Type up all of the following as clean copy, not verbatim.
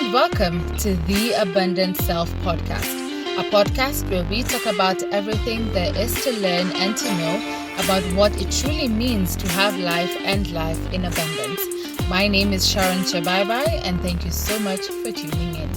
and welcome to the Abundant Self Podcast, a podcast where we talk about everything there is to learn and to know about what it truly means to have life and life in abundance. My name is Sharon Chebai, and thank you so much for tuning in.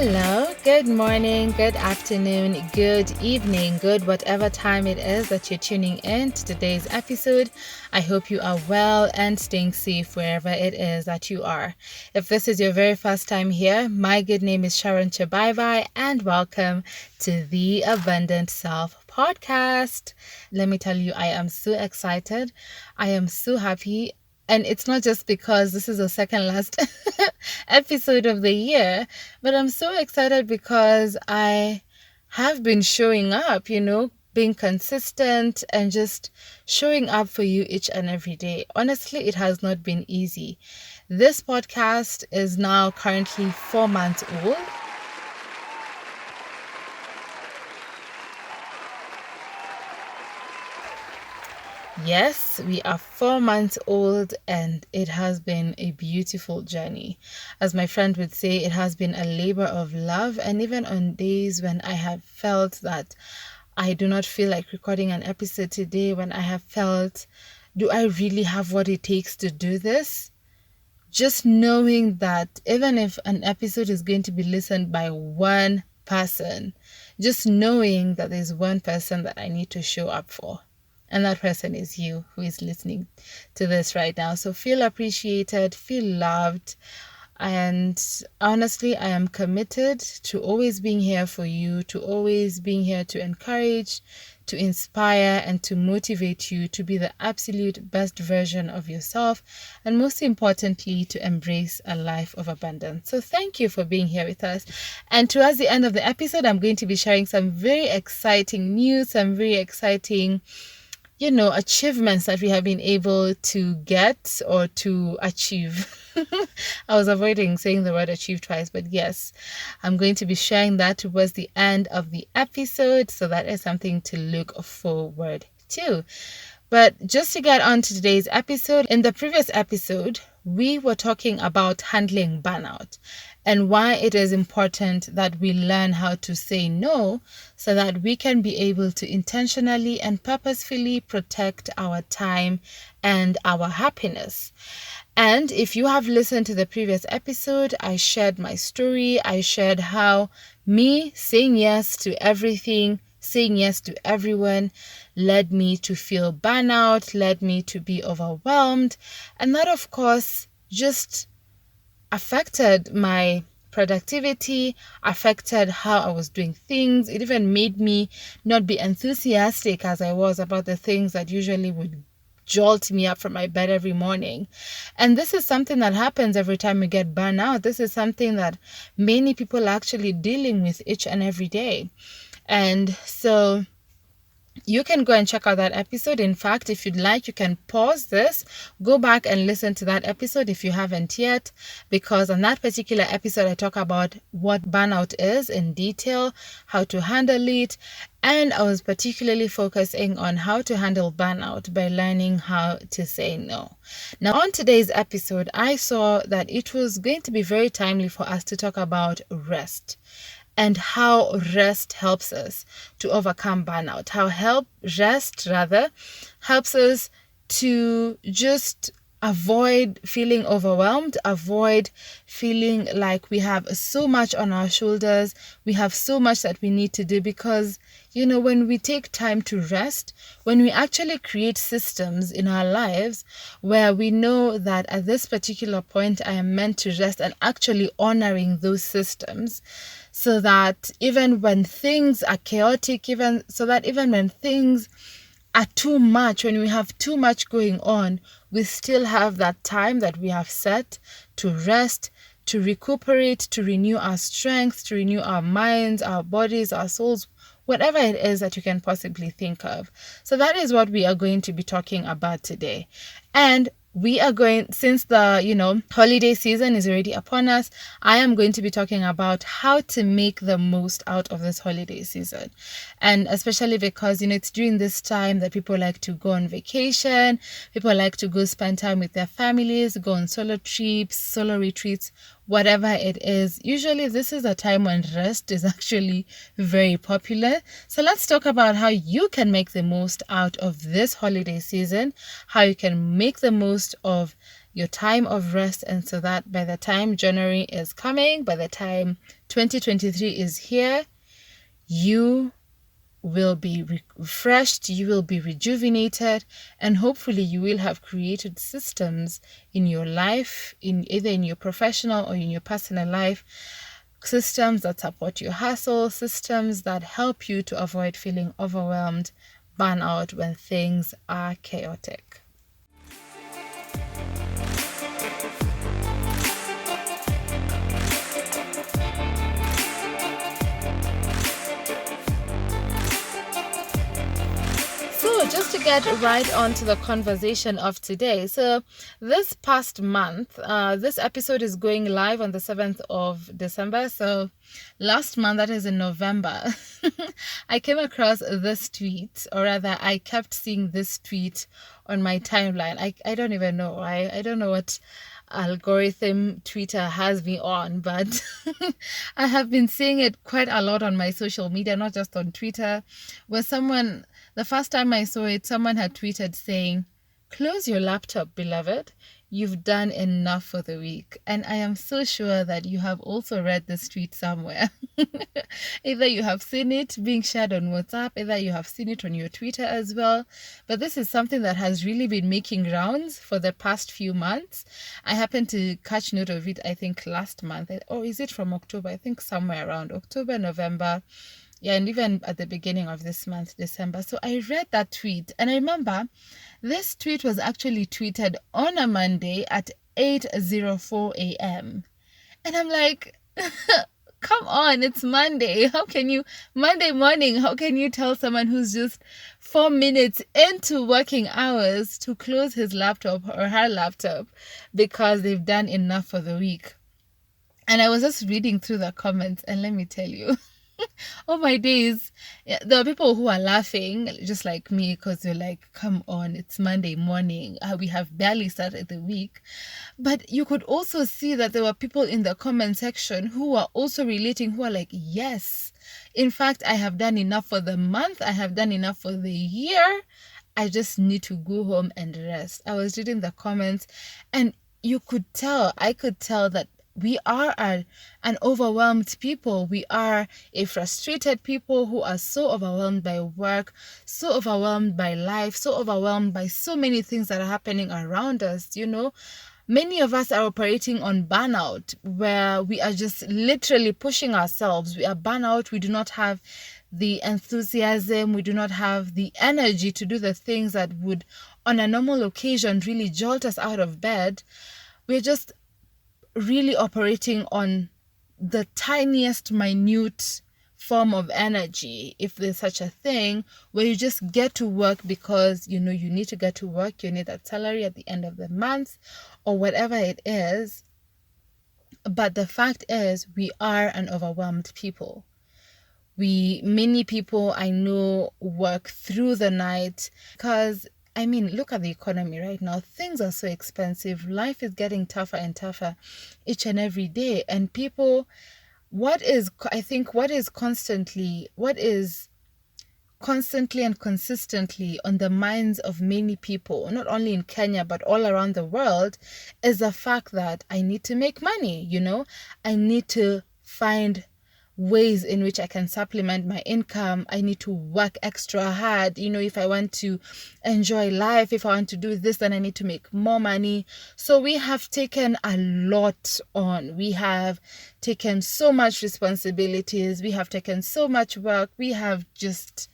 Hello, good morning, good afternoon, good evening, good whatever time it is that you're tuning in to today's episode. I hope you are well and staying safe wherever it is that you are. If this is your very first time here, my good name is Sharon Chebai, and welcome to the Abundant Self Podcast. Let me tell you, I am so excited. I am so happy. And it's not just because this is the second last episode of the year, but I'm so excited because I have been showing up, being consistent and just showing up for you each and every day. Honestly, it has not been easy. This podcast is now currently 4 months old. Yes, we are 4 months old, and it has been a beautiful journey. As my friend would say, it has been a labor of love. And even on days when I have felt that I do not feel like recording an episode today, when I have felt, do I really have what it takes to do this? Just knowing that even if an episode is going to be listened by one person, just knowing that there's one person that I need to show up for. And that person is you who is listening to this right now. So feel appreciated, feel loved. And honestly, I am committed to always being here for you, to always being here to encourage, to inspire, and to motivate you to be the absolute best version of yourself. And most importantly, to embrace a life of abundance. So thank you for being here with us. And towards the end of the episode, I'm going to be sharing some very exciting news, some very exciting achievements that we have been able to get or to achieve. I was avoiding saying the word achieve twice, but yes, I'm going to be sharing that towards the end of the episode. So that is something to look forward to. But just to get on to today's episode, in the previous episode, we were talking about handling burnout and why it is important that we learn how to say no so that we can be able to intentionally and purposefully protect our time and our happiness. And if you have listened to the previous episode, I shared my story. I shared how me saying yes to everything, saying yes to everyone led me to feel burnout, led me to be overwhelmed. And that, of course, just affected my productivity, affected how I was doing things. It even made me not be enthusiastic as I was about the things that usually would jolt me up from my bed every morning. And this is something that happens every time we get burnout. This is something that many people are actually dealing with each and every day. And so you can go and check out that episode. In fact, if you'd like, you can pause this, go back and listen to that episode if you haven't yet, because on that particular episode, I talk about what burnout is in detail, how to handle it, and I was particularly focusing on how to handle burnout by learning how to say no. Now, on today's episode, I saw that it was going to be very timely for us to talk about rest. And how rest helps us to overcome burnout. Rest helps us to just avoid feeling overwhelmed, avoid feeling like we have so much on our shoulders, we have so much that we need to do, because when we take time to rest, when we actually create systems in our lives where we know that at this particular point I am meant to rest, and actually honoring those systems, so that even when things are chaotic, even when things are too much, when we have too much going on, we still have that time that we have set to rest, to recuperate, to renew our strength, to renew our minds, our bodies, our souls, whatever it is that you can possibly think of. So that is what we are going to be talking about today. And we are going, since the, holiday season is already upon us, I am going to be talking about how to make the most out of this holiday season. And especially because, it's during this time that people like to go on vacation, people like to go spend time with their families, go on solo trips, solo retreats, whatever it is. Usually this is a time when rest is actually very popular. So let's talk about how you can make the most out of this holiday season, how you can make the most of your time of rest, and so that by the time January is coming, by the time 2023 is here, you will be refreshed, you will be rejuvenated, and hopefully you will have created systems in your life, either in your professional or in your personal life, systems that support your hustle, systems that help you to avoid feeling overwhelmed, burnout when things are chaotic. Just to get right on to the conversation of today. So this past month, this episode is going live on the 7th of December. So last month, that is in November, I came across this tweet, or rather I kept seeing this tweet on my timeline. I don't even know why. I don't know what algorithm Twitter has me on, but I have been seeing it quite a lot on my social media, not just on Twitter, where the first time I saw it, someone had tweeted saying, "Close your laptop, beloved. You've done enough for the week." And I am so sure that you have also read this tweet somewhere. Either you have seen it being shared on WhatsApp, either you have seen it on your Twitter as well. But this is something that has really been making rounds for the past few months. I happened to catch note of it, I think, last month. Or is it from October? I think somewhere around October, November. Yeah, and even at the beginning of this month, December. So I read that tweet, and I remember this tweet was actually tweeted on a Monday at 8:04 a.m. And I'm like, come on, it's Monday. Monday morning, how can you tell someone who's just 4 minutes into working hours to close his laptop or her laptop because they've done enough for the week? And I was just reading through the comments, and let me tell you, oh my days, there are people who are laughing just like me because they're like, come on, it's Monday morning, we have barely started the week. But you could also see that there were people in the comment section who are also relating, who are like, yes, in fact, I have done enough for the month, I have done enough for the year, I just need to go home and rest. I was reading the comments, and I could tell that we are an overwhelmed people. We are a frustrated people who are so overwhelmed by work, so overwhelmed by life, so overwhelmed by so many things that are happening around us. Many of us are operating on burnout, where we are just literally pushing ourselves. We are burnout. We do not have the enthusiasm. We do not have the energy to do the things that would, on a normal occasion, really jolt us out of bed. We're just really operating on the tiniest minute form of energy, if there's such a thing, where you just get to work because you need to get to work, you need that salary at the end of the month or whatever it is. But the fact is, we are an overwhelmed people. Many people I know work through the night because look at the economy right now. Things are so expensive. Life is getting tougher and tougher each and every day. And people, what is constantly and consistently on the minds of many people, not only in Kenya, but all around the world, is the fact that I need to make money, I need to find ways in which I can supplement my income. I need to work extra hard. If I want to enjoy life, if I want to do this, then I need to make more money. So we have taken a lot on. We have taken so much responsibilities. We have taken so much work. We have just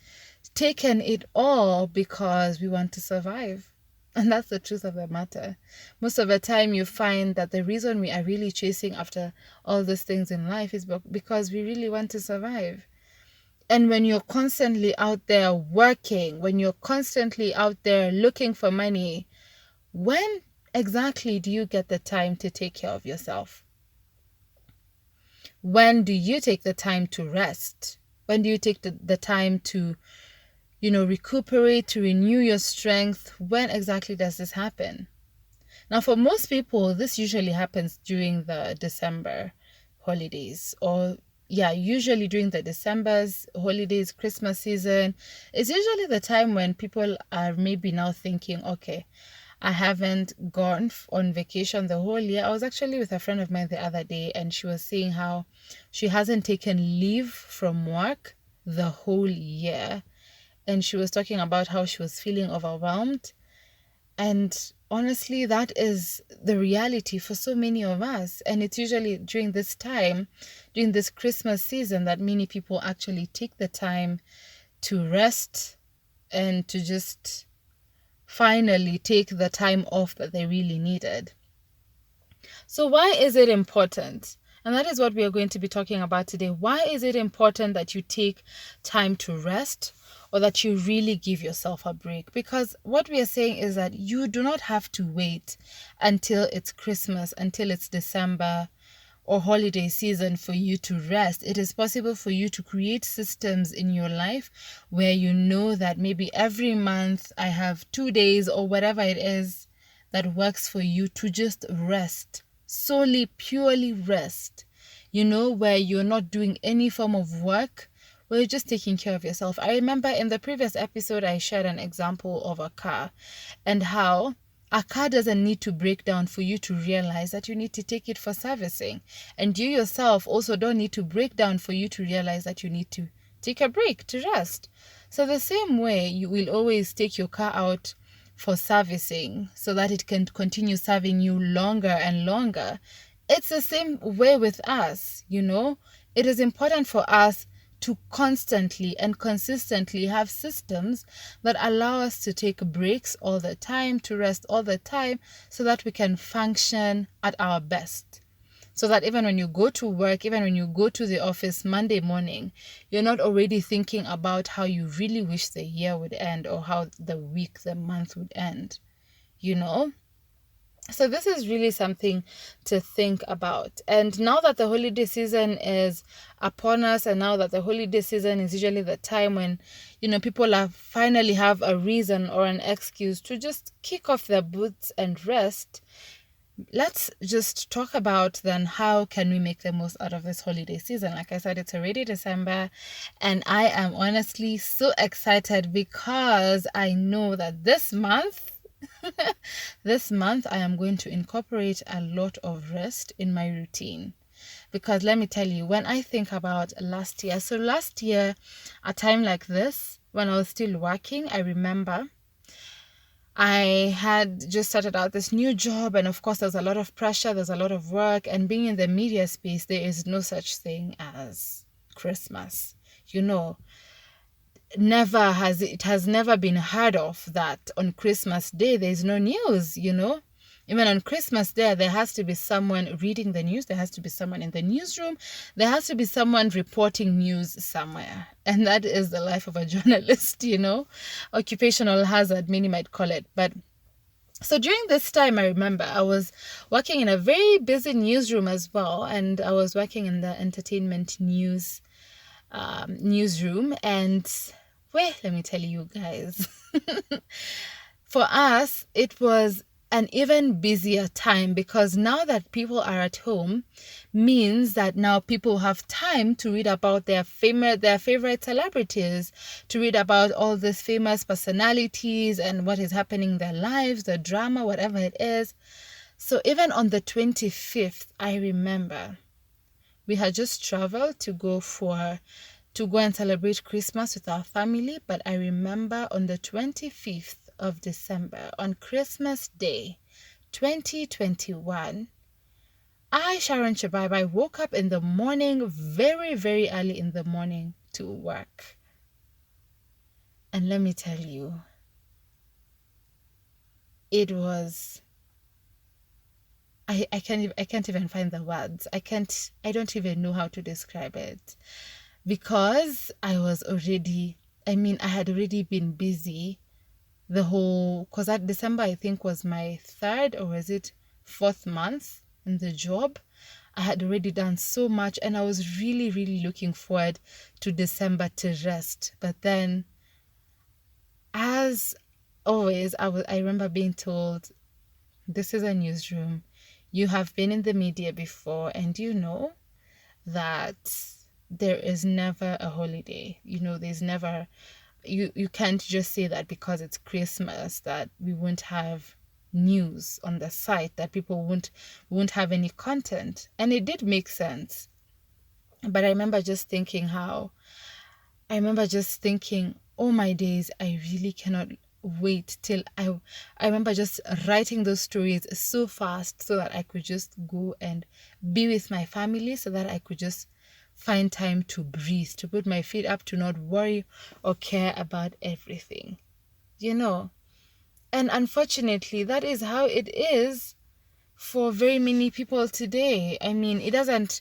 taken it all because we want to survive. And that's the truth of the matter. Most of the time you find that the reason we are really chasing after all these things in life is because we really want to survive. And when you're constantly out there working, when you're constantly out there looking for money, when exactly do you get the time to take care of yourself? When do you take the time to rest? When do you take the time to, recuperate, to renew your strength? When exactly does this happen? Now, for most people, this usually happens during the December holidays, or usually during the December's holidays, Christmas season. It's usually the time when people are maybe now thinking, okay, I haven't gone on vacation the whole year. I was actually with a friend of mine the other day, and she was saying how she hasn't taken leave from work the whole year. And she was talking about how she was feeling overwhelmed. And honestly, that is the reality for so many of us. And it's usually during this time, during this Christmas season, that many people actually take the time to rest and to just finally take the time off that they really needed. So why is it important? And that is what we are going to be talking about today. Why is it important that you take time to rest, or that you really give yourself a break? Because what we are saying is that you do not have to wait until it's Christmas, until it's December or holiday season for you to rest. It is possible for you to create systems in your life where you know that maybe every month I have 2 days or whatever it is that works for you to just rest, solely, purely rest, where you're not doing any form of work, where you're just taking care of yourself. I remember in the previous episode, I shared an example of a car and how a car doesn't need to break down for you to realize that you need to take it for servicing. And you yourself also don't need to break down for you to realize that you need to take a break, to rest. So the same way, you will always take your car out for servicing so that it can continue serving you longer and longer. It's the same way with us, It is important for us to constantly and consistently have systems that allow us to take breaks all the time, to rest all the time, so that we can function at our best. So that even when you go to work, even when you go to the office Monday morning, you're not already thinking about how you really wish the year would end, or how the week, the month would end, So this is really something to think about. And now that the holiday season is upon us, and now that the holiday season is usually the time when, people finally have a reason or an excuse to just kick off their boots and rest, let's just talk about then how can we make the most out of this holiday season. Like I said, it's already December, and I am honestly so excited because I know that this month I am going to incorporate a lot of rest in my routine. Because let me tell you, when I think about last year, a time like this, when I was still working, I remember I had just started out this new job, and of course there's a lot of pressure, there's a lot of work, and being in the media space, there is no such thing as Christmas. It has never been heard of that on Christmas Day there's no news. Even on Christmas Day, there has to be someone reading the news, there has to be someone in the newsroom, there has to be someone reporting news somewhere. And that is the life of a journalist, occupational hazard, many might call it. But so during this time, I remember I was working in a very busy newsroom as well, and I was working in the entertainment newsroom. And let me tell you guys, for us, it was an even busier time, because now that people are at home means that now people have time to read about their favorite celebrities, to read about all these famous personalities and what is happening in their lives, the drama, whatever it is. So even on the 25th, I remember we had just traveled to go and celebrate Christmas with our family. But I remember on the 25th of December, on Christmas Day 2021, Sharon Chabai, woke up in the morning, very, very early in the morning, to work. And let me tell you, it was, I can't even find the words. I don't even know how to describe it, because I had already been busy the whole, because that December I think was my third or was it fourth month in the job. I had already done so much and I was really, really looking forward to December to rest. But then, as always, I remember being told, this is a newsroom. You have been in the media before and you know that there is never a holiday. You know, there's never, you can't just say that because it's Christmas that we won't have news on the site, that people won't have any content. And it did make sense. But I remember just thinking, oh my days, I really cannot wait till I remember just writing those stories so fast so that I could just go and be with my family, so that I could just find time to breathe, to put my feet up, to not worry or care about everything, you know. And unfortunately, that is how it is for very many people today. I mean, it doesn't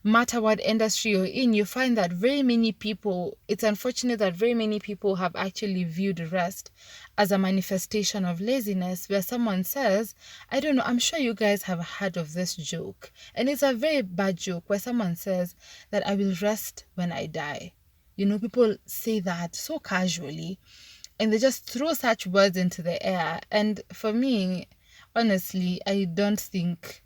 matter what industry you're in, you find that very many people, it's unfortunate that very many people have actually viewed rest as a manifestation of laziness, where someone says, I don't know, I'm sure you guys have heard of this joke, and it's a very bad joke, where someone says that I will rest when I die. You know, people say that so casually, and they just throw such words into the air. And for me, honestly, I don't think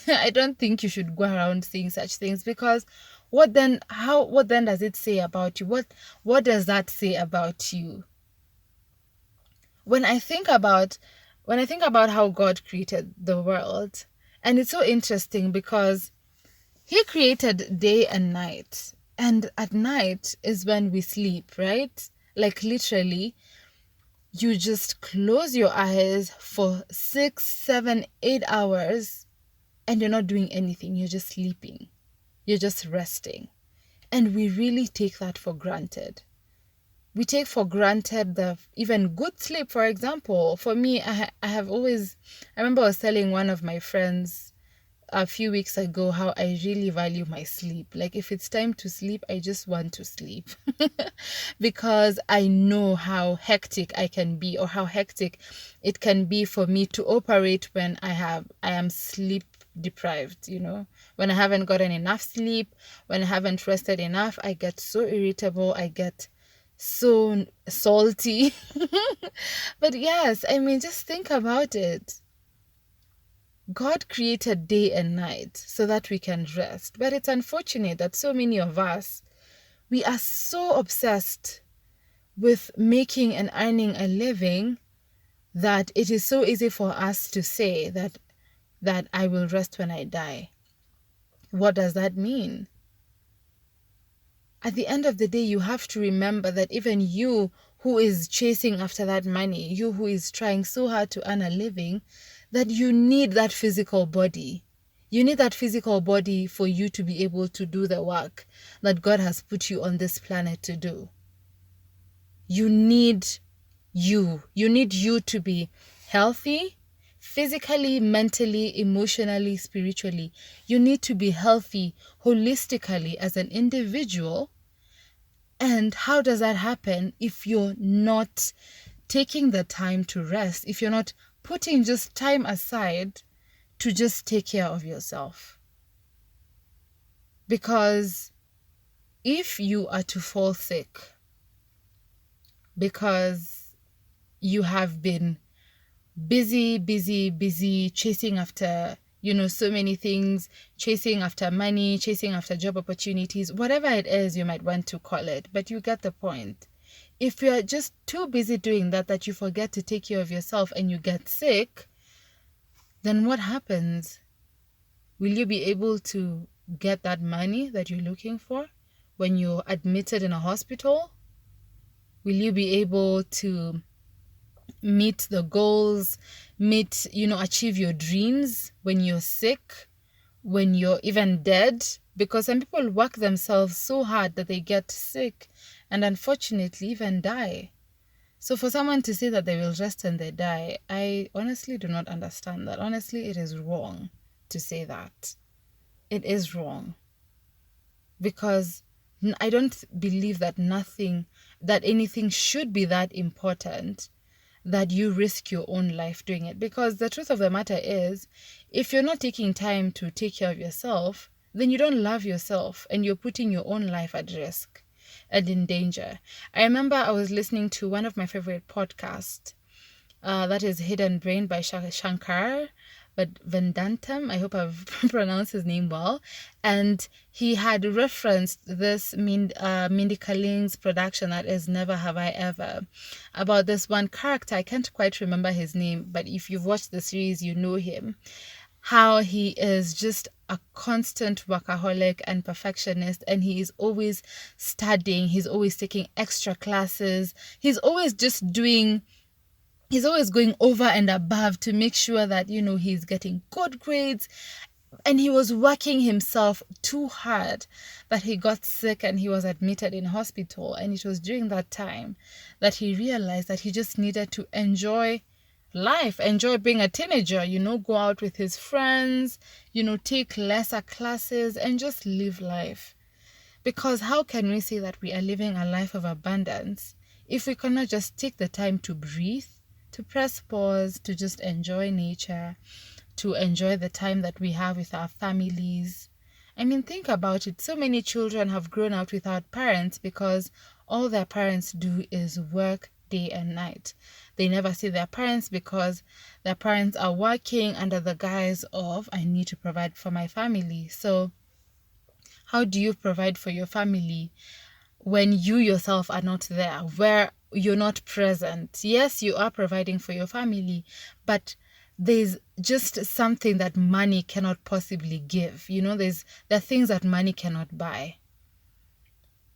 I don't think you should go around saying such things, because what then does it say about you? What does that say about you? When I think about how God created the world, and it's so interesting because he created day and night, and at night is when we sleep, right? Like literally, you just close your eyes for 6, 7, 8 hours and you're not doing anything. You're just sleeping. You're just resting. And we really take that for granted. We take for granted the even good sleep, for example. For me, I remember I was telling one of my friends a few weeks ago how I really value my sleep. Like if it's time to sleep, I just want to sleep because I know how hectic I can be, or how hectic it can be for me to operate when I am sleep deprived, you know. When I haven't gotten enough sleep, when I haven't rested enough, I get so irritable, I get so salty. But yes, I mean, just think about it. God created day and night so that we can rest. But it's unfortunate that so many of us, we are so obsessed with making and earning a living that it is so easy for us to say that I will rest when I die. What does that mean? At the end of the day, you have to remember that even you who is chasing after that money, you who is trying so hard to earn a living, that you need that physical body. You need that physical body for you to be able to do the work that God has put you on this planet to do. You need you. You need you to be healthy, physically, mentally, emotionally, spiritually. You need to be healthy holistically as an individual. And how does that happen if you're not taking the time to rest, if you're not putting just time aside to just take care of yourself? Because if you are to fall sick because you have been busy chasing after, you know, so many things, chasing after money, chasing after job opportunities, whatever it is you might want to call it, but you get the point. If you're just too busy doing that you forget to take care of yourself and you get sick, then what happens? Will you be able to get that money that you're looking for when you're admitted in a hospital? Will you be able to meet the goals, achieve your dreams when you're sick, when you're even dead? Because some people work themselves so hard that they get sick and unfortunately even die. So for someone to say that they will rest and they die, I honestly do not understand that. Honestly, it is wrong to say that. It is wrong. Because I don't believe that anything should be that important that you risk your own life doing it. Because the truth of the matter is, if you're not taking time to take care of yourself, then you don't love yourself and you're putting your own life at risk and in danger. I remember I was listening to one of my favorite podcasts, that is Hidden Brain by Shankar, but Vendantam. I hope I've pronounced his name well. And he had referenced this Mindy Kaling's production, that is Never Have I Ever, about this one character. I can't quite remember his name, but if you've watched the series, you know him. How he is just a constant workaholic and perfectionist, and he is always studying, he's always taking extra classes, he's always going over and above to make sure that, he's getting good grades. And he was working himself too hard that he got sick and he was admitted in hospital. And it was during that time that he realized that he just needed to enjoy life, enjoy being a teenager, go out with his friends, take lesser classes and just live life. Because how can we say that we are living a life of abundance if we cannot just take the time to breathe, to press pause, to just enjoy nature, to enjoy the time that we have with our families? I mean, think about it. So many children have grown up without parents because all their parents do is work day and night. They never see their parents because their parents are working under the guise of, I need to provide for my family. So how do you provide for your family when you yourself are not there, where you're not present? Yes, you are providing for your family, but there's just something that money cannot possibly give. There are things that money cannot buy.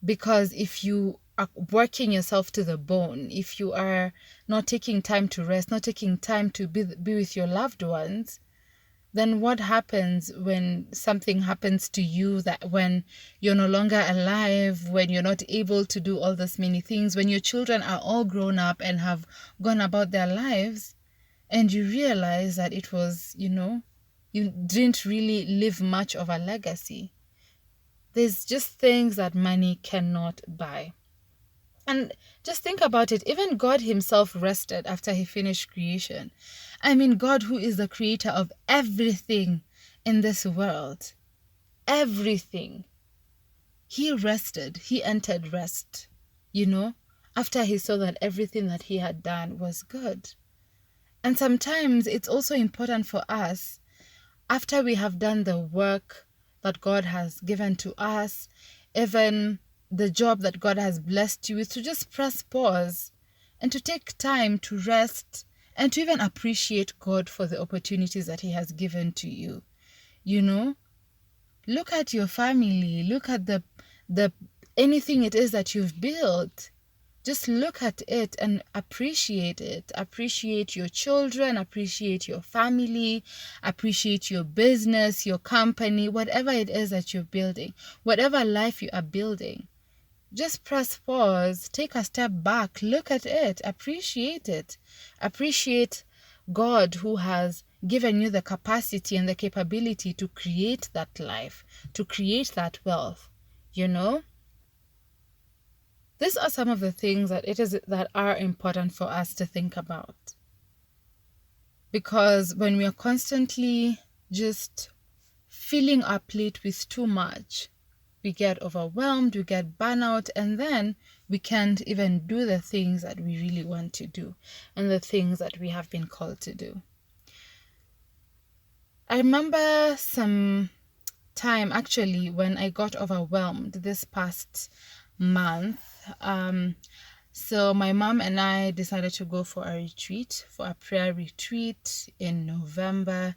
Because if you are working yourself to the bone, if you are not taking time to rest, not taking time to be with your loved ones, then what happens when something happens to you, that when you're no longer alive, when you're not able to do all those many things, when your children are all grown up and have gone about their lives, and you realize that it was, you didn't really leave much of a legacy. There's just things that money cannot buy. And just think about it. Even God himself rested after he finished creation. I mean, God, who is the creator of everything in this world, everything, he rested. He entered rest, after he saw that everything that he had done was good. And sometimes it's also important for us, after we have done the work that God has given to us, even the job that God has blessed you with, to just press pause and to take time to rest and to even appreciate God for the opportunities that he has given to you. Look at your family, look at the anything it is that you've built. Just look at it and appreciate it. Appreciate your children, appreciate your family, appreciate your business, your company, whatever it is that you're building, whatever life you are building. Just press pause, take a step back, look at it, appreciate it. Appreciate God, who has given you the capacity and the capability to create that life, to create that wealth, These are some of the things that are important for us to think about. Because when we are constantly just filling our plate with too much, we get overwhelmed, we get burnout, and then we can't even do the things that we really want to do and the things that we have been called to do. I remember some time actually when I got overwhelmed this past month. So my mom and I decided to go for a prayer retreat in November.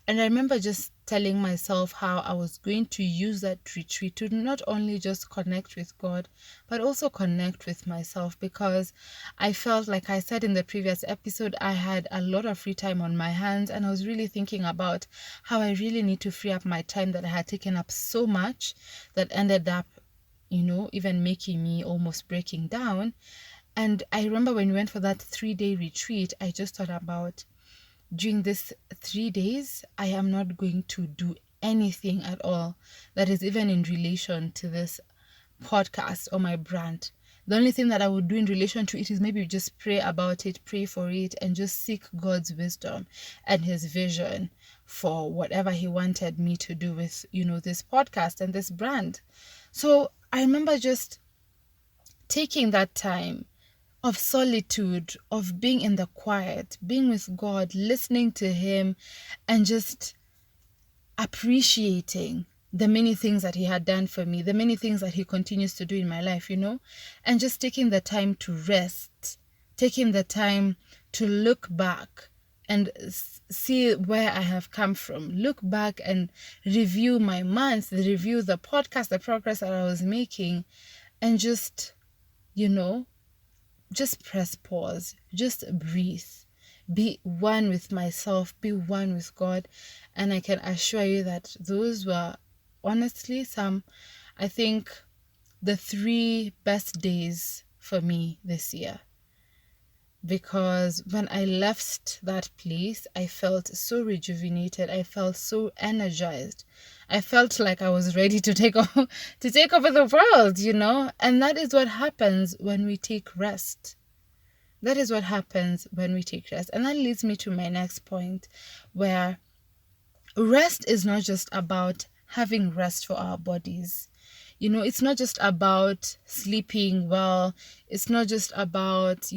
And I remember just telling myself how I was going to use that retreat to not only just connect with God, but also connect with myself, because I felt, like I said in the previous episode, I had a lot of free time on my hands, and I was really thinking about how I really need to free up my time that I had taken up so much that ended up even making me almost breaking down. And I remember when we went for that 3-day retreat, I just thought about, during this 3 days, I am not going to do anything at all that is even in relation to this podcast or my brand. The only thing that I would do in relation to it is maybe just pray about it, pray for it, and just seek God's wisdom and his vision for whatever he wanted me to do with, this podcast and this brand. So I remember just taking that time of solitude, of being in the quiet, being with God, listening to him, and just appreciating the many things that he had done for me, the many things that he continues to do in my life, and just taking the time to rest, taking the time to look back and see where I have come from, look back and review my month, review the podcast, the progress that I was making, and just, just press pause, just breathe, be one with myself, be one with God. And I can assure you that those were honestly I think, the 3 best days for me this year. Because when I left that place, I felt so rejuvenated. I felt so energized. I felt like I was ready to take over the world, And that is what happens when we take rest. That is what happens when we take rest. And that leads me to my next point, where rest is not just about having rest for our bodies. It's not just about sleeping well. It's not just about,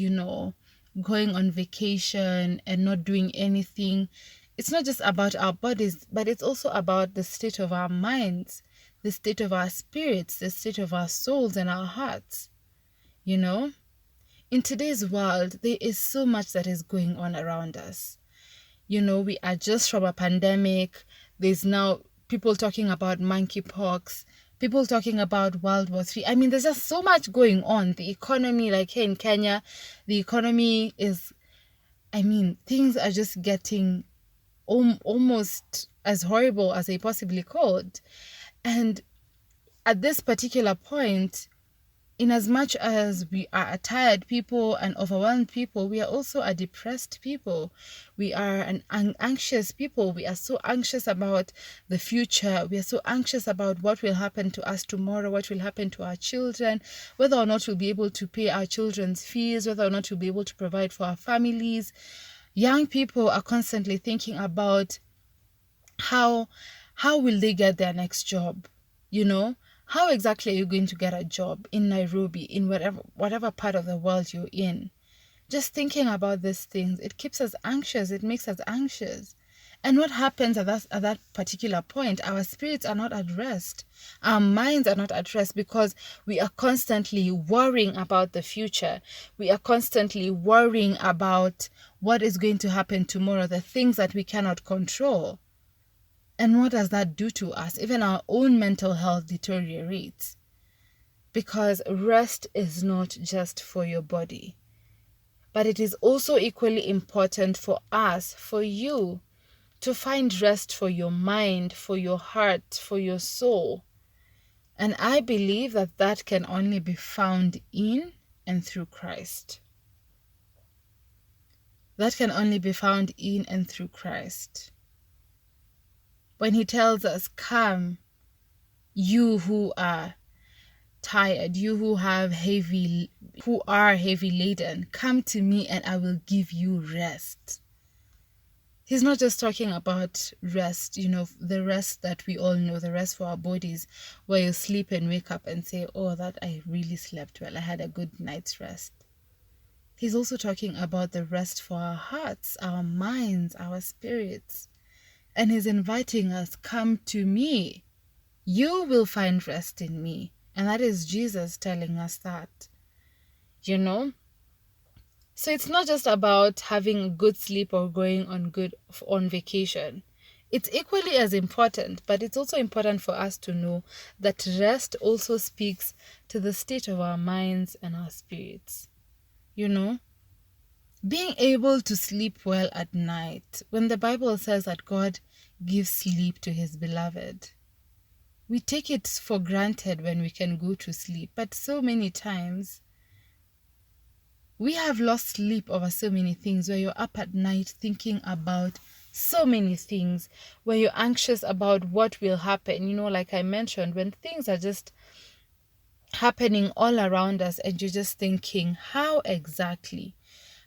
going on vacation and not doing anything. It's not just about our bodies, but it's also about the state of our minds, the state of our spirits, the state of our souls and our hearts. In today's world, there is so much that is going on around us. We are just from a pandemic. There's now people talking about monkeypox, people talking about World War III. I mean, there's just so much going on. The economy, like here in Kenya, the economy is, things are just getting almost as horrible as they possibly could. And at this particular point, in as much as we are a tired people and overwhelmed people, we are also a depressed people. We are an anxious people. We are so anxious about the future. We are so anxious about what will happen to us tomorrow, what will happen to our children, whether or not we'll be able to pay our children's fees, whether or not we'll be able to provide for our families. Young people are constantly thinking about how will they get their next job, How exactly are you going to get a job in Nairobi, in whatever part of the world you're in? Just thinking about these things, it keeps us anxious. It makes us anxious. And what happens at that particular point? Our spirits are not at rest. Our minds are not at rest because we are constantly worrying about the future. We are constantly worrying about what is going to happen tomorrow, the things that we cannot control. And what does that do to us? Even our own mental health deteriorates. Because rest is not just for your body, but it is also equally important for us, for you, to find rest for your mind, for your heart, for your soul. And I believe that can only be found in and through Christ. That can only be found in and through Christ. When he tells us, come, you who are tired, you who are heavy laden, come to me and I will give you rest. He's not just talking about rest, the rest that we all know, the rest for our bodies, where you sleep and wake up and say, oh, that I really slept well, I had a good night's rest. He's also talking about the rest for our hearts, our minds, our spirits. And he's inviting us, come to me. You will find rest in me. And that is Jesus telling us that. So it's not just about having good sleep or going on vacation. It's equally as important, but it's also important for us to know that rest also speaks to the state of our minds and our spirits. Being able to sleep well at night, when the Bible says that God gives sleep to his beloved, we take it for granted when we can go to sleep. But so many times, we have lost sleep over so many things, where you're up at night thinking about so many things, where you're anxious about what will happen. Like I mentioned, when things are just happening all around us, and you're just thinking, how exactly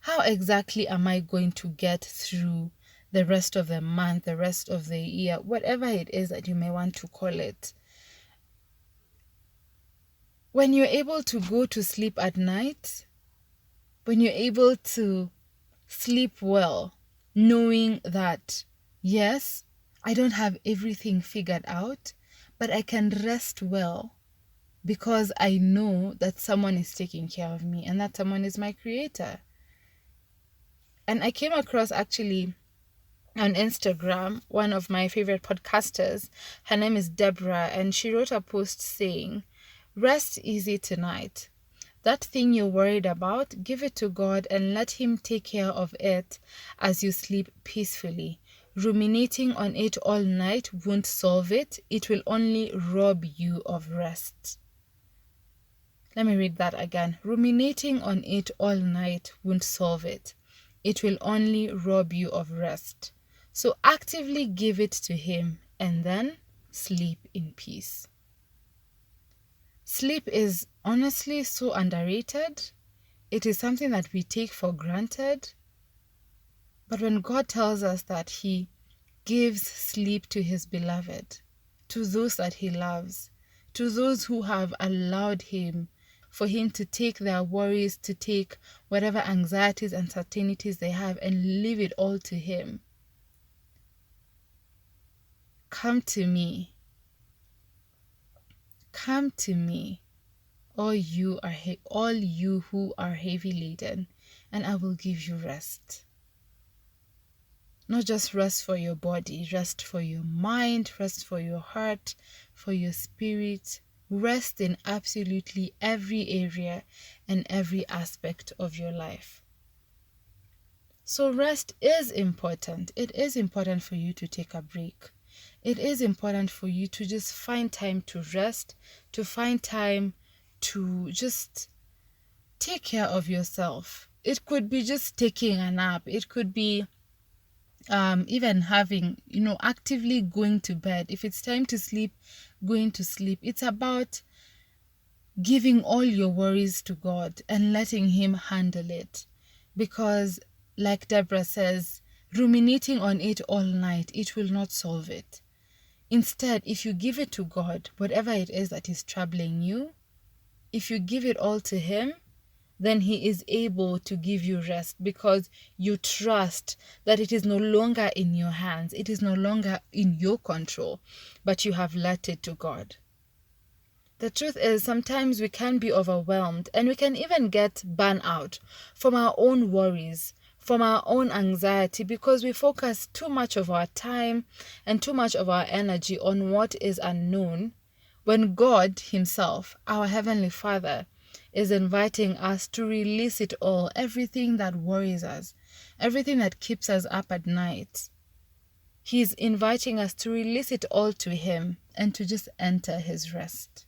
am I going to get through the rest of the month, the rest of the year, whatever it is that you may want to call it. When you're able to go to sleep at night, when you're able to sleep well, knowing that, yes, I don't have everything figured out, but I can rest well because I know that someone is taking care of me, and that someone is my creator. And I came across actually on Instagram one of my favorite podcasters. Her name is Deborah, and she wrote a post saying, "Rest easy tonight. That thing you're worried about, give it to God and let Him take care of it as you sleep peacefully. Ruminating on it all night won't solve it. It will only rob you of rest." Let me read that again. Ruminating on it all night won't solve it. It will only rob you of rest. So actively give it to Him and then sleep in peace. Sleep is honestly so underrated. It is something that we take for granted. But when God tells us that He gives sleep to His beloved, to those that He loves, to those who have allowed Him, for Him to take their worries, to take whatever anxieties and uncertainties they have and leave it all to Him. Come to me. Come to me, all you who are heavy laden, and I will give you rest. Not just rest for your body, rest for your mind, rest for your heart, for your spirit. Rest in absolutely every area and every aspect of your life. So rest is important. It is important for you to take a break. It is important for you to just find time to rest, to find time to just take care of yourself. It could be just taking a nap. It could be even having, actively going to bed. If it's time to sleep, going to sleep. It's about giving all your worries to God and letting Him handle it. Because, like Deborah says, ruminating on it all night, it will not solve it. Instead, if you give it to God, whatever it is that is troubling you, if you give it all to Him, then He is able to give you rest because you trust that it is no longer in your hands, it is no longer in your control, but you have let it to God. The truth is, sometimes we can be overwhelmed and we can even get burnout from our own worries, from our own anxiety, because we focus too much of our time and too much of our energy on what is unknown, when God Himself, our Heavenly Father, is inviting us to release it all, everything that worries us, everything that keeps us up at night. He's inviting us to release it all to Him and to just enter His rest.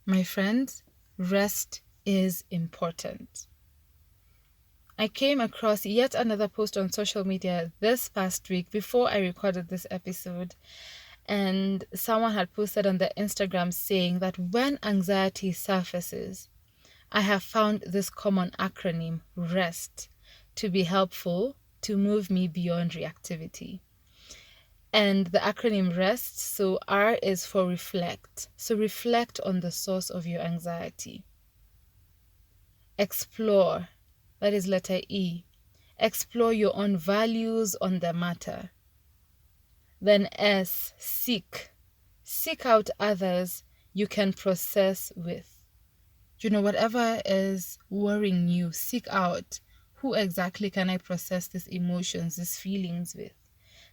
My friends, rest is important. I came across yet another post on social media this past week before I recorded this episode, and someone had posted on their Instagram saying that when anxiety surfaces, I have found this common acronym, REST, to be helpful to move me beyond reactivity. And the acronym REST, so R is for reflect. So reflect on the source of your anxiety. Explore, that is letter E. Explore your own values on the matter. Then S, seek. Seek out others you can process with. Whatever is worrying you, seek out who exactly can I process these emotions, these feelings with.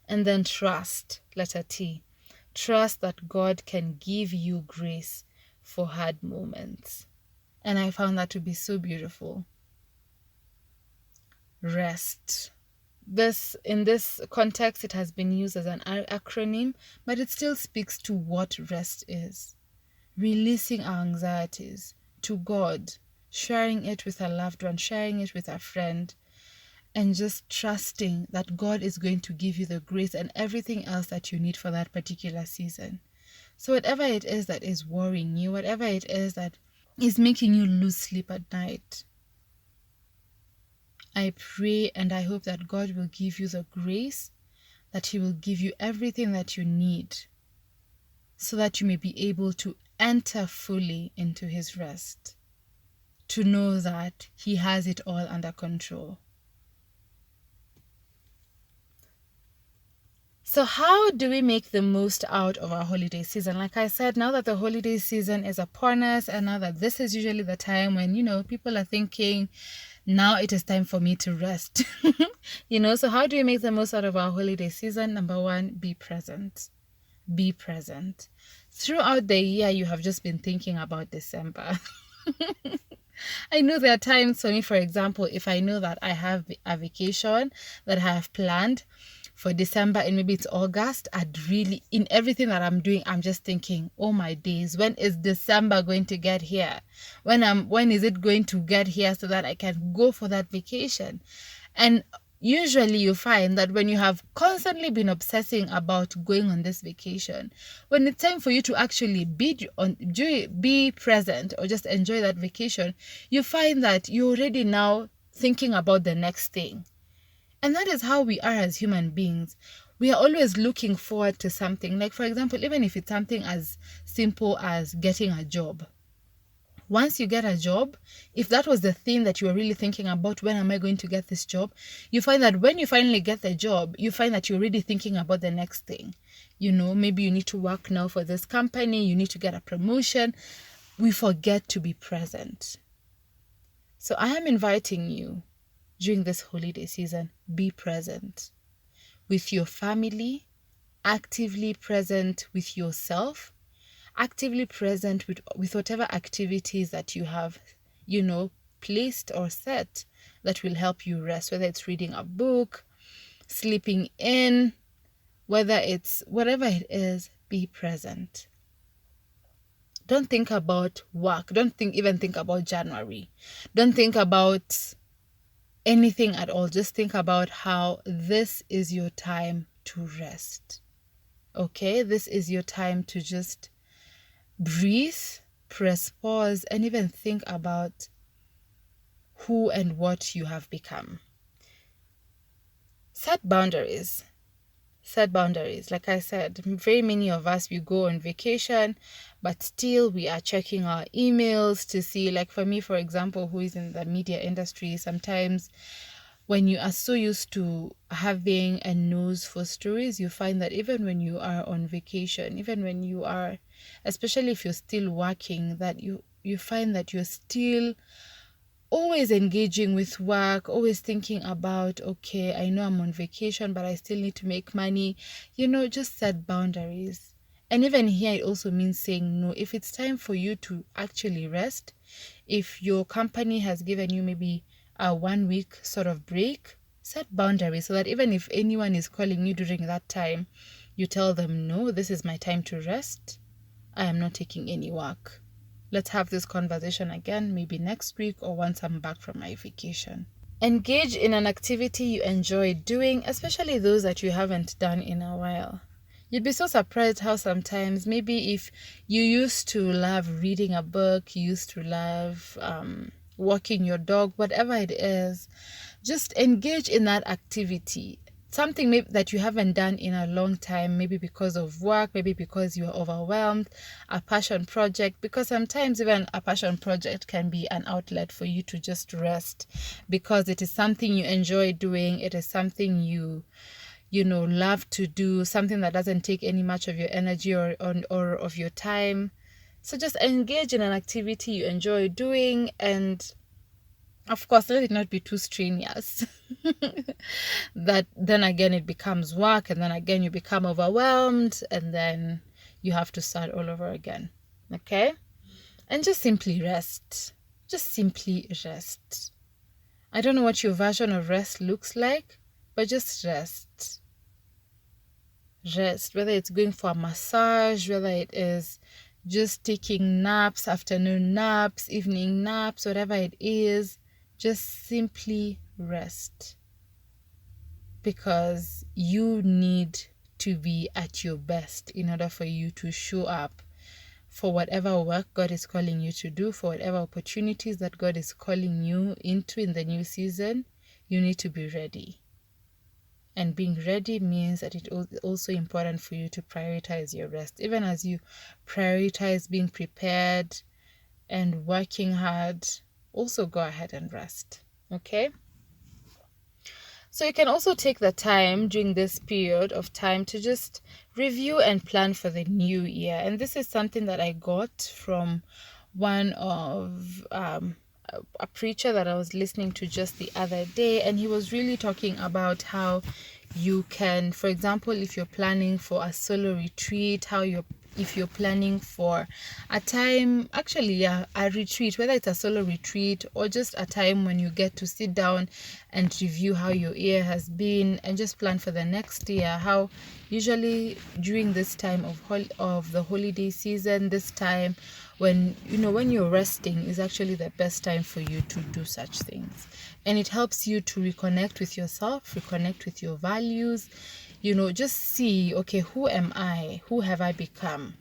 And then trust, letter T. Trust that God can give you grace for hard moments. And I found that to be so beautiful. Rest. In this context, it has been used as an acronym, but it still speaks to what rest is. Releasing our anxieties to God, sharing it with a loved one, sharing it with a friend, and just trusting that God is going to give you the grace and everything else that you need for that particular season. So whatever it is that is worrying you, whatever it is that is making you lose sleep at night, I pray and I hope that God will give you the grace, that He will give you everything that you need so that you may be able to enter fully into His rest, to know that He has it all under control. So how do we make the most out of our holiday season? Like I said, now that the holiday season is upon us, and now that this is usually the time when, people are thinking, now it is time for me to rest. So how do we make the most out of our holiday season? Number one, be present. Be present. Throughout the year, you have just been thinking about December. I know there are times for me, for example, if I know that I have a vacation that I have planned for December and maybe it's August, in everything that I'm doing, I'm just thinking, oh my days, when is December going to get here? When is it going to get here so that I can go for that vacation? And usually you find that when you have constantly been obsessing about going on this vacation, when it's time for you to actually be present or just enjoy that vacation, you find that you're already now thinking about the next thing. And that is how we are as human beings. We are always looking forward to something. Like, for example, even if it's something as simple as getting a job. Once you get a job, if that was the thing that you were really thinking about, when am I going to get this job? You find that when you finally get the job, you find that you're already thinking about the next thing. Maybe you need to work now for this company, you need to get a promotion. We forget to be present. So I am inviting you during this holiday season, be present with your family, actively present with yourself, actively present with whatever activities that you have, placed or set that will help you rest, whether it's reading a book, sleeping in, whether it's whatever it is, be present. Don't think about work. Don't even think about January. Don't think about anything at all. Just think about how this is your time to rest. Okay? This is your time to just breathe, press pause, and even think about who and what you have become. Set boundaries. Set boundaries. Like I said, very many of us, we go on vacation, but still we are checking our emails to see, like for me, for example, who is in the media industry, sometimes when you are so used to having a nose for stories, you find that even when you are on vacation, even when you are, especially if you're still working, that you find that you're still always engaging with work, always thinking about, okay, I know I'm on vacation, but I still need to make money. Just set boundaries. And even here, it also means saying no. If it's time for you to actually rest, if your company has given you maybe a 1 week sort of break, set boundaries so that even if anyone is calling you during that time, you tell them, no, this is my time to rest. I am not taking any work. Let's have this conversation again, maybe next week or once I'm back from my vacation. Engage in an activity you enjoy doing, especially those that you haven't done in a while. You'd be so surprised how sometimes, maybe if you used to love reading a book, you used to love walking your dog, whatever it is, just engage in that activity. Something maybe that you haven't done in a long time, maybe because of work, maybe because you are overwhelmed, a passion project, because sometimes even a passion project can be an outlet for you to just rest because it is something you enjoy doing, it is something you love to do, something that doesn't take any much of your energy or of your time. So just engage in an activity you enjoy doing, and of course, let it not be too strenuous. That then again it becomes work, and then again you become overwhelmed, and then you have to start all over again. Okay? And just simply rest. Just simply rest. I don't know what your version of rest looks like, but just rest. Rest, whether it's going for a massage, whether it is just taking naps, afternoon naps, evening naps, whatever it is, just simply rest. Because you need to be at your best in order for you to show up for whatever work God is calling you to do, for whatever opportunities that God is calling you into in the new season, you need to be ready. And being ready means that it's also important for you to prioritize your rest. Even as you prioritize being prepared and working hard, also go ahead and rest. Okay? So you can also take the time during this period of time to just review and plan for the new year. And this is something that I got from one of a preacher that I was listening to just the other day, and he was really talking about how you can, for example, if you're planning for a solo retreat, if you're planning for a time, a retreat, whether it's a solo retreat or just a time when you get to sit down and review how your year has been and just plan for the next year. How usually during this time of the holiday season, this time when you're resting is actually the best time for you to do such things, and it helps you to reconnect with yourself, reconnect with your values. Just see, okay, who am I? Who have I become?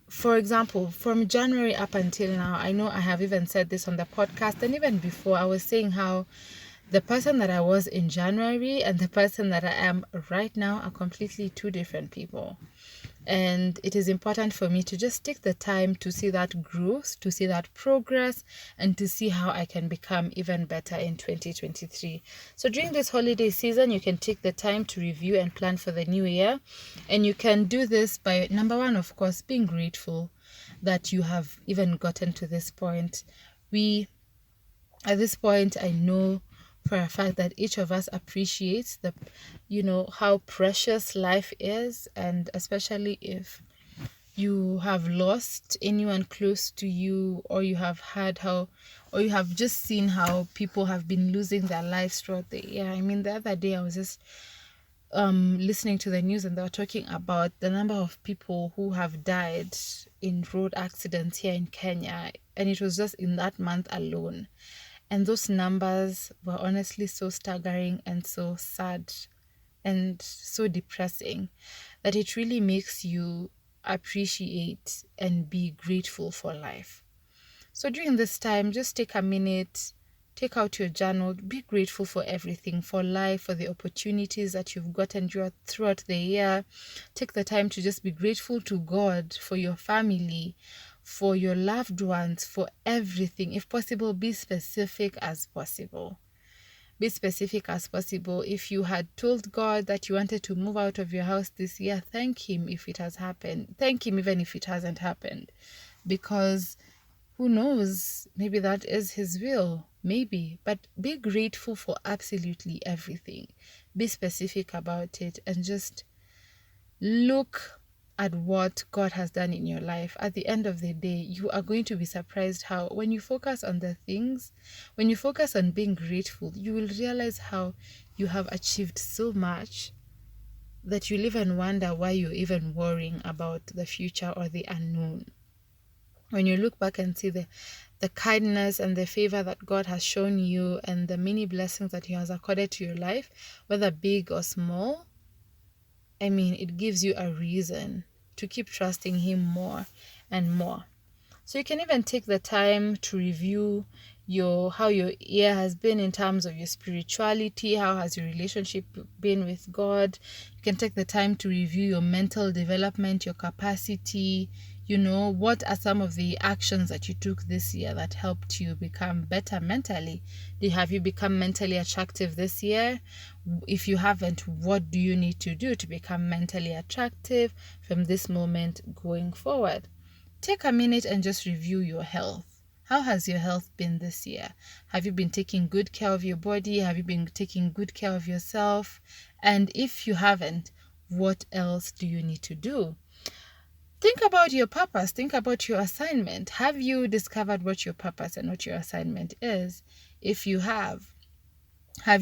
For example, from January up until now, I know I have even said this on the podcast, and even before, I was saying how the person that I was in January and the person that I am right now are completely two different people. And it is important for me to just take the time to see that growth, to see that progress, and to see how I can become even better in 2023. So during this holiday season, you can take the time to review and plan for the new year. And you can do this by, number one, of course, being grateful that you have even gotten to this point. At this point, I know for a fact that each of us appreciates how precious life is, and especially if you have lost anyone close to you, or you have just seen how people have been losing their lives throughout the year. I mean, the other day I was just listening to the news, and they were talking about the number of people who have died in road accidents here in Kenya, and it was just in that month alone. And those numbers were honestly so staggering and so sad and so depressing that it really makes you appreciate and be grateful for life. So during this time, just take a minute, take out your journal, be grateful for everything, for life, for the opportunities that you've gotten throughout the year. Take the time to just be grateful to God for your family, for your loved ones, for everything. If possible, be specific as possible. Be specific as possible. If you had told God that you wanted to move out of your house this year, thank Him if it has happened. Thank Him even if it hasn't happened. Because who knows, maybe that is His will. Maybe. But be grateful for absolutely everything. Be specific about it, and just look at what God has done in your life. At the end of the day, you are going to be surprised how when you focus on the things, when you focus on being grateful, you will realize how you have achieved so much that you'll even wonder why you're even worrying about the future or the unknown. When you look back and see the kindness and the favor that God has shown you, and the many blessings that He has accorded to your life, whether big or small, I mean, it gives you a reason to keep trusting Him more and more. So you can even take the time to review how your year has been in terms of your spirituality. How has your relationship been with God? You can take the time to review your mental development, your capacity. What are some of the actions that you took this year that helped you become better mentally? Have you become mentally attractive this year? If you haven't, what do you need to do to become mentally attractive from this moment going forward? Take a minute and just review your health. How has your health been this year? Have you been taking good care of your body? Have you been taking good care of yourself? And if you haven't, what else do you need to do? Think about your purpose. Think about your assignment. Have you discovered what your purpose and what your assignment is? If you have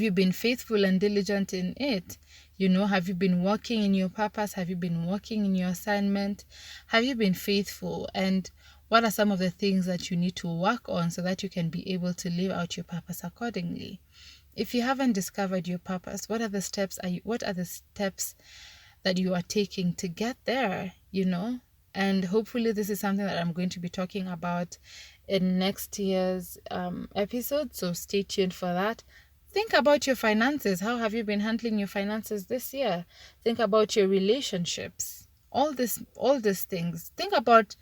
you been faithful and diligent in it? Have you been working in your purpose? Have you been working in your assignment? Have you been faithful? And what are some of the things that you need to work on so that you can be able to live out your purpose accordingly? If you haven't discovered your purpose, what are the steps that you are taking to get there? And hopefully this is something that I'm going to be talking about in next year's episode, so stay tuned for that. Think about your finances. How have you been handling your finances this year? Think about your relationships. All these things. Think about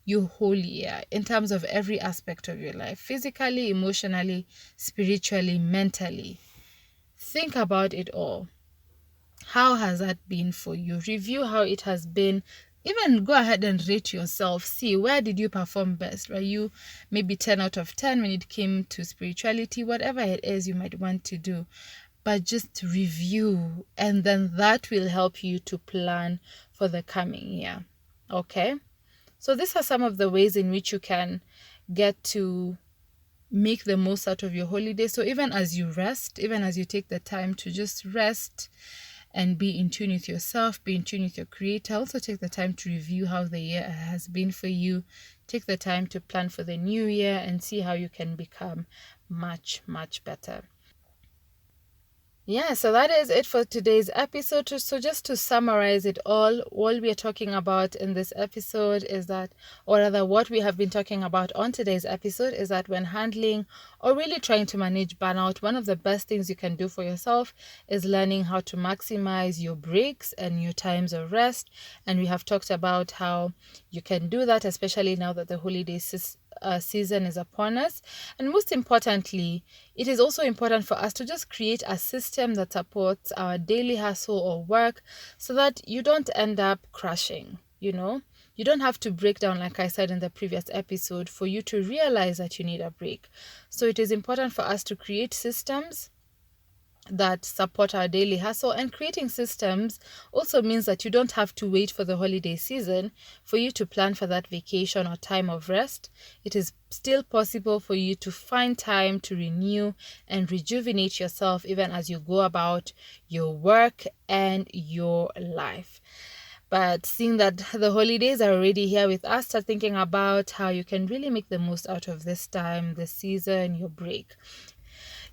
your whole year in terms of every aspect of your life, physically, emotionally, spiritually, mentally. Think about it all. How has that been for you? Review how it has been. Even go ahead and rate yourself. See, where did you perform best? Were you maybe 10 out of 10 when it came to spirituality? Whatever it is you might want to do. But just review, and then that will help you to plan for the coming year. Okay? So these are some of the ways in which you can get to make the most out of your holiday. So even as you rest, even as you take the time to just rest and be in tune with yourself, be in tune with your creator, also take the time to review how the year has been for you. Take the time to plan for the new year and see how you can become much, much better. Yeah, so that is it for today's episode. So just to summarize it all we are talking about in this episode is that, or rather what we have been talking about on today's episode is that when handling or really trying to manage burnout, one of the best things you can do for yourself is learning how to maximize your breaks and your times of rest. And we have talked about how you can do that, especially now that the holiday season is upon us. And most importantly, it is also important for us to just create a system that supports our daily hustle or work so that you don't end up crashing. You don't have to break down, like I said in the previous episode, for you to realize that you need a break. So it is important for us to create systems that support our daily hustle. And creating systems also means that you don't have to wait for the holiday season for you to plan for that vacation or time of rest. It is still possible for you to find time to renew and rejuvenate yourself even as you go about your work and your life. But seeing that the holidays are already here with us, start thinking about how you can really make the most out of this time, this season, your break.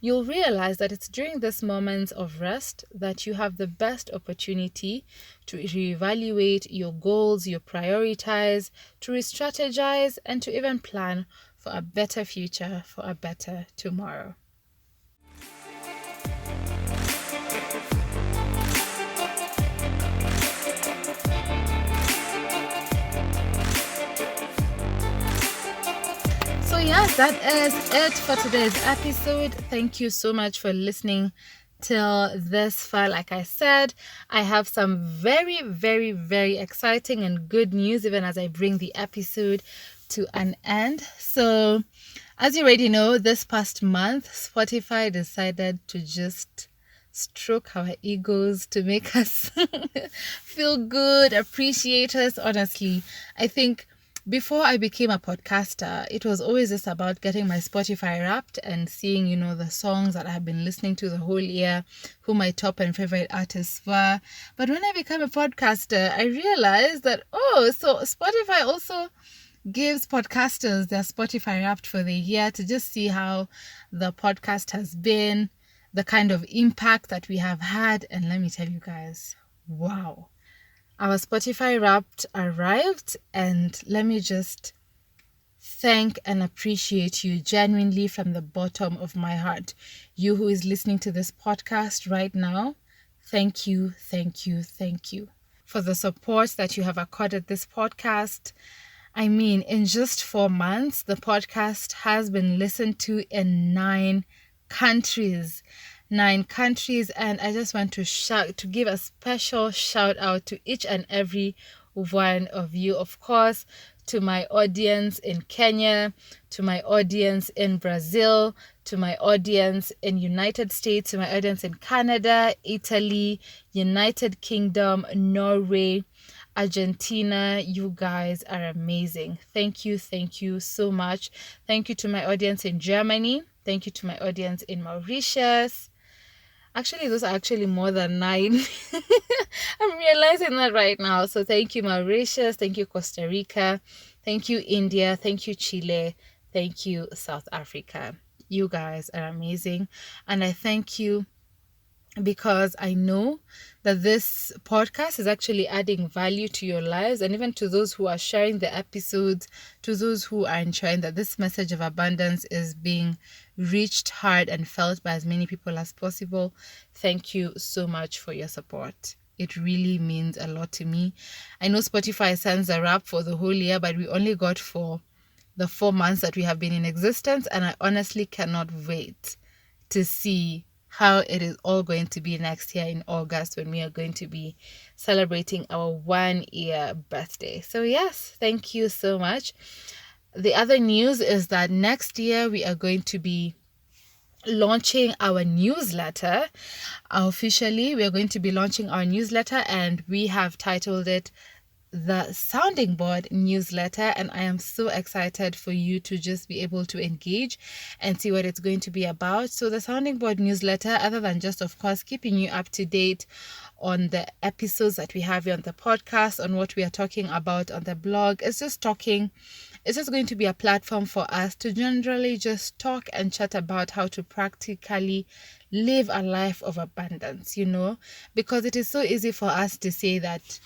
You'll realize that it's during this moments of rest that you have the best opportunity to reevaluate your goals, your prioritize, to re-strategize, and to even plan for a better future, for a better tomorrow. So yes, that is it for today's episode. Thank you so much for listening till this far. Like I said, I have some very, very, very exciting and good news even as I bring the episode to an end. So as you already know, this past month, Spotify decided to just stroke our egos to make us feel good, appreciate us. Honestly, I think before I became a podcaster, it was always just about getting my Spotify wrapped and seeing, the songs that I have been listening to the whole year, who my top and favorite artists were. But when I became a podcaster, I realized that, so Spotify also gives podcasters their Spotify wrapped for the year to just see how the podcast has been, the kind of impact that we have had. And let me tell you guys, wow. Our Spotify Wrapped arrived, and let me just thank and appreciate you genuinely from the bottom of my heart. You who is listening to this podcast right now, thank you, thank you, thank you for the support that you have accorded this podcast. I mean, in just 4 months, the podcast has been listened to in 9 countries. 9 countries, and I just want to give a special shout out to each and every one of you. Of course, to my audience in Kenya, to my audience in Brazil, to my audience in United States, to my audience in Canada, Italy, United Kingdom, Norway, Argentina. You guys are amazing. Thank you so much. Thank you to my audience in Germany. Thank you to my audience in Mauritius. Actually, those are actually more than 9. I'm realizing that right now. So thank you, Mauritius. Thank you, Costa Rica. Thank you, India. Thank you, Chile. Thank you, South Africa. You guys are amazing. And I thank you because I know that this podcast is actually adding value to your lives, and even to those who are sharing the episodes, to those who are ensuring that this message of abundance is being reached hard and felt by as many people as possible. Thank you so much for your support. It really means a lot to me. I know Spotify sends a wrap for the whole year, but we only got for the 4 months that we have been in existence, and I honestly cannot wait to see how it is all going to be next year in August, when we are going to be celebrating our 1 year birthday. So yes, thank you so much. The other news is that next year we are going to be launching our newsletter. Officially, we are going to be launching our newsletter, and we have titled it the Sounding Board newsletter, and I am so excited for you to just be able to engage and see what it's going to be about. So the Sounding Board newsletter, other than just, of course, keeping you up to date on the episodes that we have here on the podcast, on what we are talking about on the blog, it's just going to be a platform for us to generally just talk and chat about how to practically live a life of abundance, because it is so easy for us to say that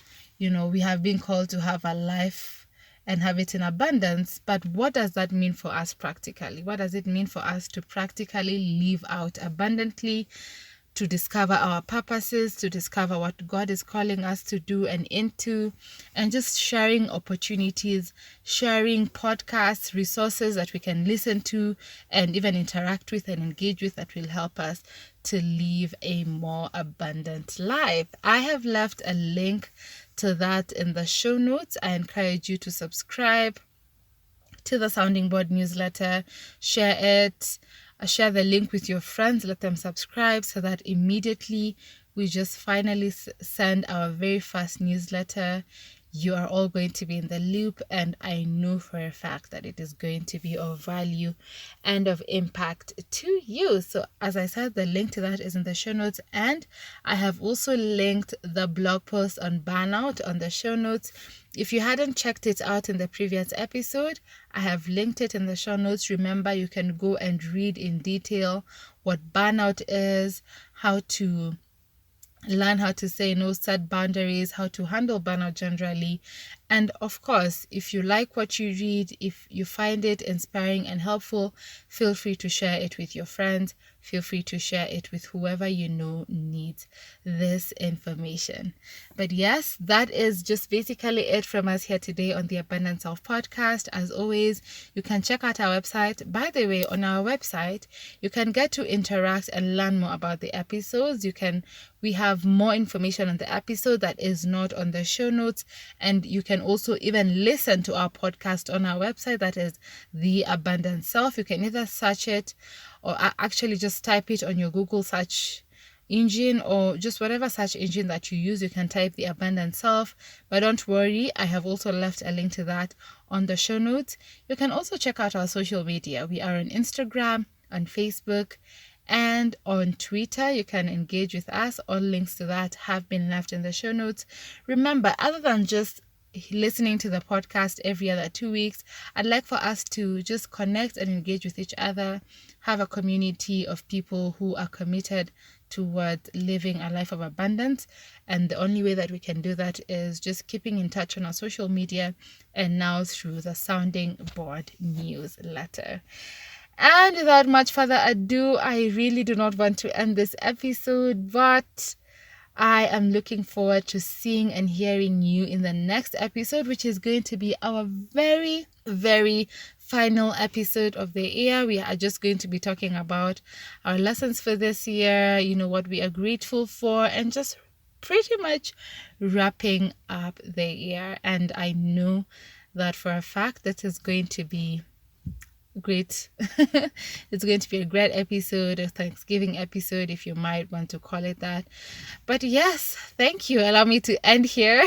we have been called to have a life and have it in abundance. But what does that mean for us practically? What does it mean for us to practically live out abundantly, to discover our purposes, to discover what God is calling us to do and into, and just sharing opportunities, sharing podcasts, resources that we can listen to and even interact with and engage with, that will help us to live a more abundant life. I have left a link to that in the show notes. I encourage you to subscribe to the Sounding Board newsletter, share it, share the link with your friends, let them subscribe, so that immediately we just finally send our very first newsletter, you are all going to be in the loop, and I know for a fact that it is going to be of value and of impact to you. So as I said, the link to that is in the show notes, and I have also linked the blog post on Burnout on the show notes. If you hadn't checked it out in the previous episode, I have linked it in the show notes. Remember, you can go and read in detail what burnout is, how to learn how to say no, set boundaries, how to handle burnout generally. And of course, if you like what you read, if you find it inspiring and helpful, feel free to share it with your friends. Feel free to share it with whoever you know needs this information. But yes, that is just basically it from us here today on the Abundance Self podcast. As always, you can check out our website. By the way, on our website, you can get to interact and learn more about the episodes. We have more information on the episode that is not on the show notes, and you can also even listen to our podcast on our website, that is The Abundant Self. You can either search it or actually just type it on your Google search engine, or just whatever search engine that you use. You can type The Abundant Self, but don't worry, I have also left a link to that on the show notes. You can also check out our social media. We are on Instagram, on Facebook, and on Twitter. You can engage with us. All links to that have been left in the show notes. Remember, other than just listening to the podcast every other 2 weeks, I'd like for us to just connect and engage with each other, have a community of people who are committed towards living a life of abundance. And the only way that we can do that is just keeping in touch on our social media, and now through the Sounding Board newsletter. And without much further ado, I really do not want to end this episode, but I am looking forward to seeing and hearing you in the next episode, which is going to be our very, very final episode of the year. We are just going to be talking about our lessons for this year, what we are grateful for, and just pretty much wrapping up the year. And I know that for a fact that is going to be great. It's going to be a great episode, a Thanksgiving episode, if you might want to call it that. But yes, thank you. Allow me to end here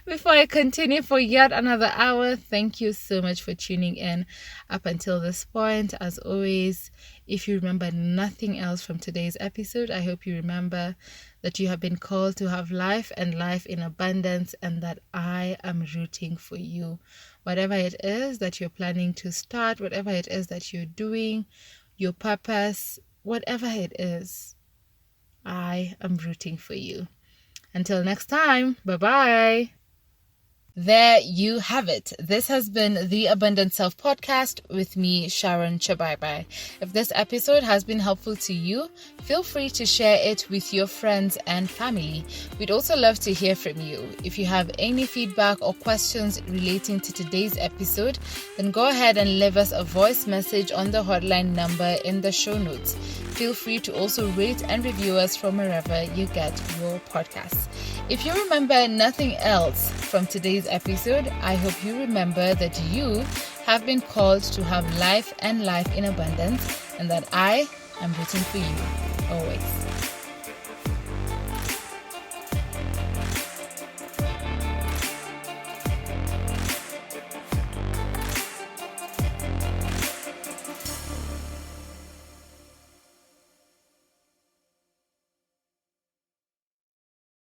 before I continue for yet another hour. Thank you so much for tuning in up until this point. As always, if you remember nothing else from today's episode, I hope you remember that you have been called to have life, and life in abundance, and that I am rooting for you. Whatever it is that you're planning to start, whatever it is that you're doing, your purpose, whatever it is, I am rooting for you. Until next time, bye-bye. There you have it. This has been the Abundant Self podcast with me, Sharon Chabai. If this episode has been helpful to you, feel free to share it with your friends and family. We'd also love to hear from you. If you have any feedback or questions relating to today's episode, then go ahead and leave us a voice message on the hotline number in the show notes. Feel free to also rate and review us from wherever you get your podcasts. If you remember nothing else from today's episode, I hope you remember that you have been called to have life and life in abundance, and that I am rooting for you always.